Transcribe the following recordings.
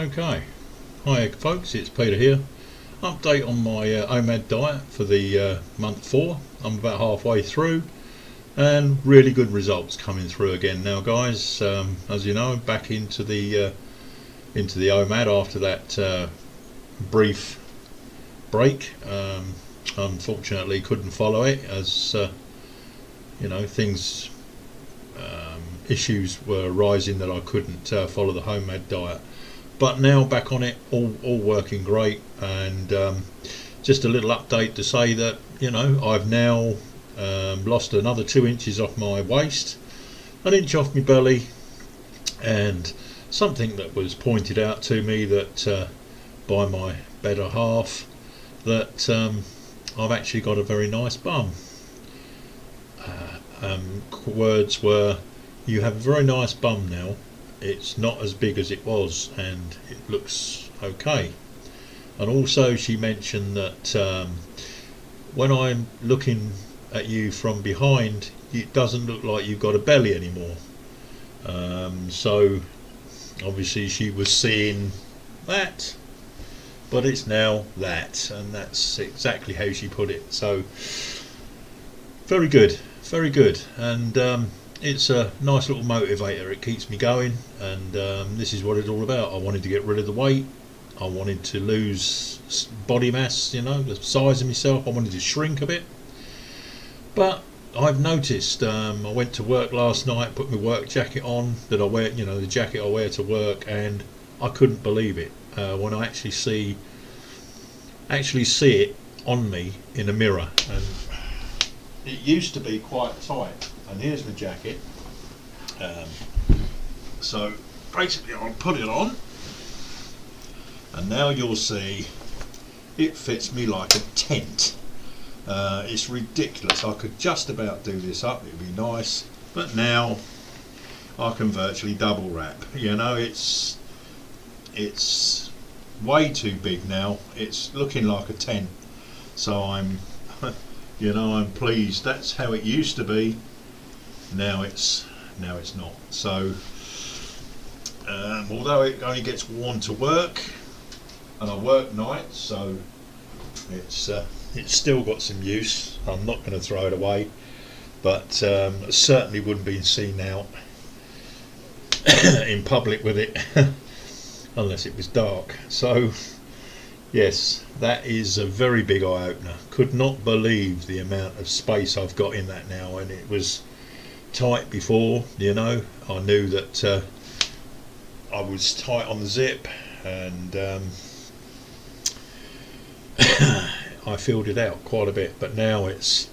Okay, hi folks, it's Peter here. Update on my Omad diet for the month 4. I'm about halfway through and really good results coming through again now, guys. As you know, back into the Omad after that brief break. Unfortunately couldn't follow it as things issues were rising that I couldn't follow the homemade diet, but now back on it, all working great. And just a little update to say that I've now lost another 2 inches off my waist, an inch off my belly, and something that was pointed out to me that by my better half, that I've actually got a very nice bum. Words were, "You have a very nice bum now. It's not as big as it was and it looks okay." And also she mentioned that when I'm looking at you from behind, it doesn't look like you've got a belly anymore. So obviously she was seeing that, but it's now that, and that's exactly how she put it. So very good, very good. And it's a nice little motivator. It keeps me going, and this is what it's all about. I wanted to get rid of the weight. I wanted to lose body mass, the size of myself. I wanted to shrink a bit. But I've noticed, I went to work last night, put my work jacket on that I wear, the jacket I wear to work, and I couldn't believe it when I actually see it on me in a mirror. And it used to be quite tight. And here's my jacket. So basically I'll put it on, and now you'll see it fits me like a tent. It's ridiculous. I could just about do this up, it'd be nice, but now I can virtually double wrap. It's way too big now. It's looking like a tent. So I'm I'm pleased. That's how it used to be. Now it's not. So although it only gets worn to work, and I work nights, so it's still got some use. I'm not going to throw it away, but certainly wouldn't be seen out in public with it unless it was dark. So yes, that is a very big eye-opener. Could not believe the amount of space I've got in that now, and it was tight before. I knew that I was tight on the zip, and I filled it out quite a bit, but now it's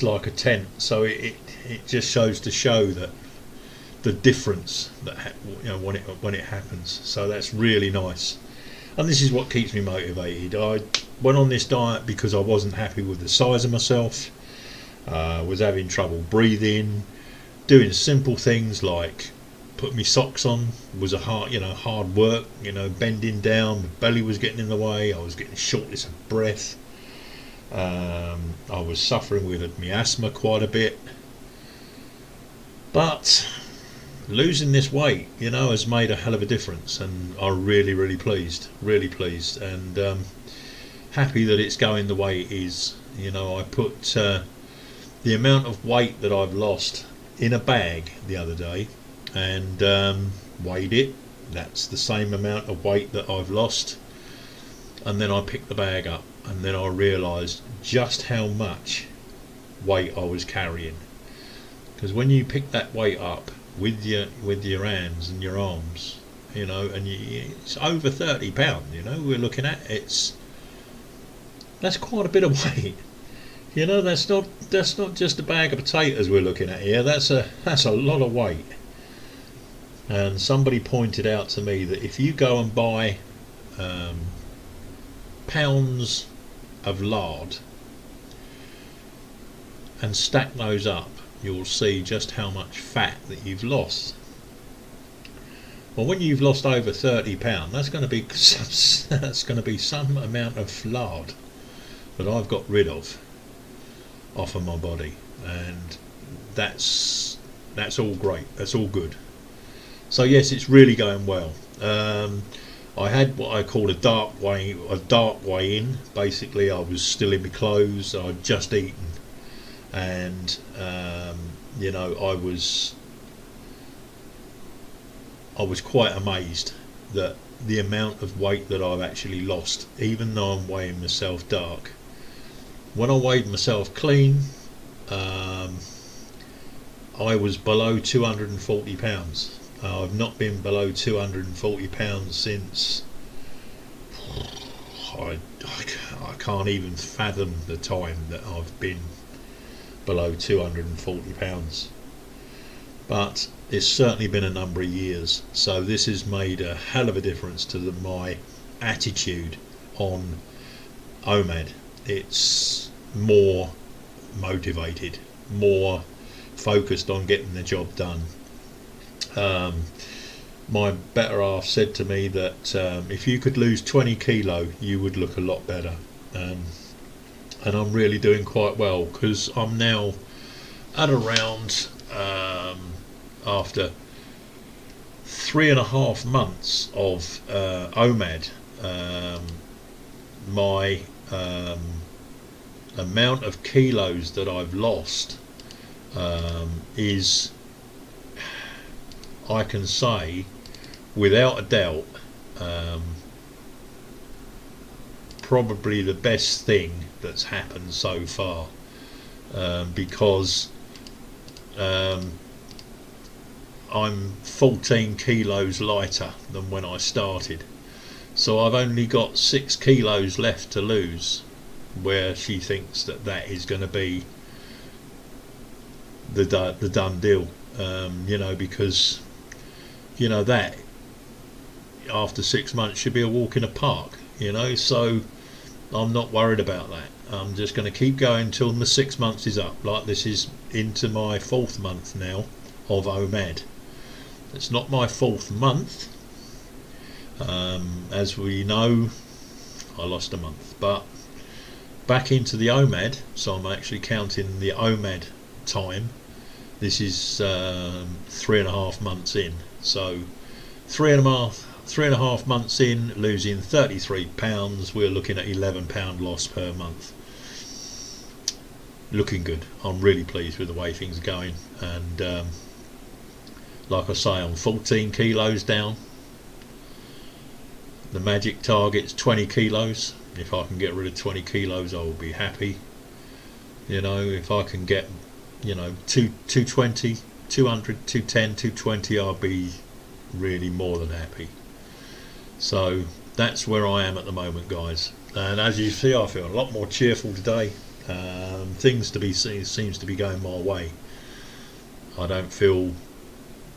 like a tent. So it just shows that the difference that when it happens. So that's really nice, and this is what keeps me motivated. I went on this diet because I wasn't happy with the size of myself. Was having trouble breathing, doing simple things like put my socks on was a hard work. Bending down, my belly was getting in the way. I was getting shortness of breath. I was suffering with my asthma quite a bit. But losing this weight, has made a hell of a difference, and I'm really pleased, and happy that it's going the way it is. I put the amount of weight that I've lost in a bag the other day, and weighed it. That's the same amount of weight that I've lost. And then I picked the bag up, and then I realised just how much weight I was carrying. Because when you pick that weight up with your hands and your arms, and it's over 30 pounds. We're looking at that's quite a bit of weight. That's not just a bag of potatoes we're looking at here. That's a lot of weight. And somebody pointed out to me that if you go and buy pounds of lard and stack those up, you'll see just how much fat that you've lost. Well, when you've lost over 30 pounds, that's going to be some amount of lard that I've got rid of off of my body, and that's all great. That's all good. So yes, it's really going well. I had what I called a dark way in. Basically, I was still in my clothes. I'd just eaten, and you know, I was quite amazed that the amount of weight that I've actually lost, even though I'm weighing myself dark. When I weighed myself clean, I was below 240 pounds. I've not been below 240 pounds since I can't even fathom the time that I've been below 240 pounds. But it's certainly been a number of years, so this has made a hell of a difference to my attitude on Omad. It's more motivated, more focused on getting the job done. My better half said to me that if you could lose 20 kilo you would look a lot better, and I'm really doing quite well, because I'm now at around after 3.5 months of Omad, my amount of kilos that I've lost is, I can say without a doubt, probably the best thing that's happened so far, because I'm 14 kilos lighter than when I started, so I've only got 6 kilos left to lose, where she thinks that that is going to be the done deal. You know, because you know that after 6 months should be a walk in a park, you know, so I'm not worried about that. I'm just going to keep going until the 6 months is up. Like, this is into my 4th month now of Omad. It's not my 4th month, as we know. I lost a month, but back into the Omad, so I'm actually counting the Omad time. This is 3.5 months in, so 3.5 months in, losing 33 pounds. We're looking at £11 loss per month. Looking good. I'm really pleased with the way things are going, and like I say, I'm 14 kilos down. The magic target's 20 kilos. If I can get rid of 20 kilos, I will be happy. You know, if I can get, you know, 220, 200, 210, 220, I'll be really more than happy. So that's where I am at the moment, guys. And as you see, I feel a lot more cheerful today. Things to be seen seems to be going my way. I don't feel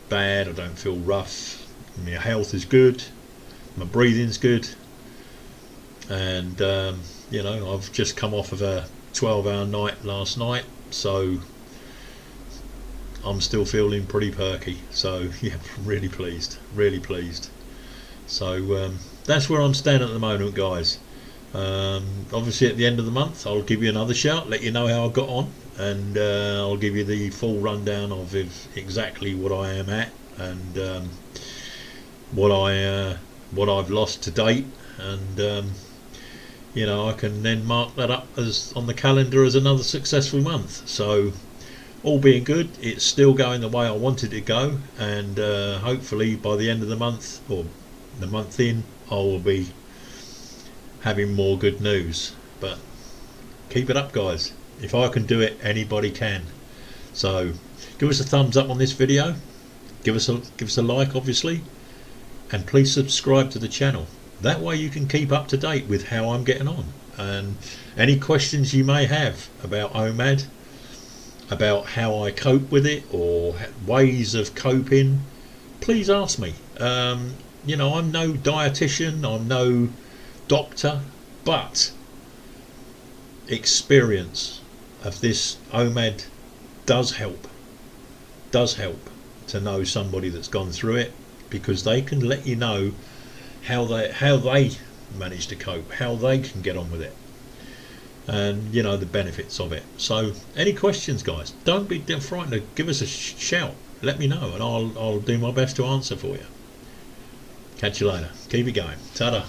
bad, I don't feel rough. My health is good, my breathing's good, and you know, I've just come off of a 12-hour night last night, so I'm still feeling pretty perky. So yeah, really pleased, really pleased. So that's where I'm standing at the moment, guys. Obviously at the end of the month I'll give you another shout, let you know how I got on, and I'll give you the full rundown of exactly what I am at, and what I've lost to date, and you know, I can then mark that up as on the calendar as another successful month. So all being good, it's still going the way I wanted it to go, and hopefully by the end of the month, or the month in, I will be having more good news. But keep it up, guys. If I can do it, anybody can. So give us a thumbs up on this video, give us a like, obviously, and please subscribe to the channel. That way you can keep up to date with how I'm getting on, and any questions you may have about Omad, about how I cope with it, or ways of coping, please ask me. You know, I'm no dietitian, I'm no doctor, but experience of this Omad does help to know somebody that's gone through it, because they can let you know how they manage to cope, how they can get on with it, and you know, the benefits of it. So any questions, guys, don't be frightened to give us a shout, let me know, and I'll do my best to answer for you. Catch you later. Keep it going. Ta-da.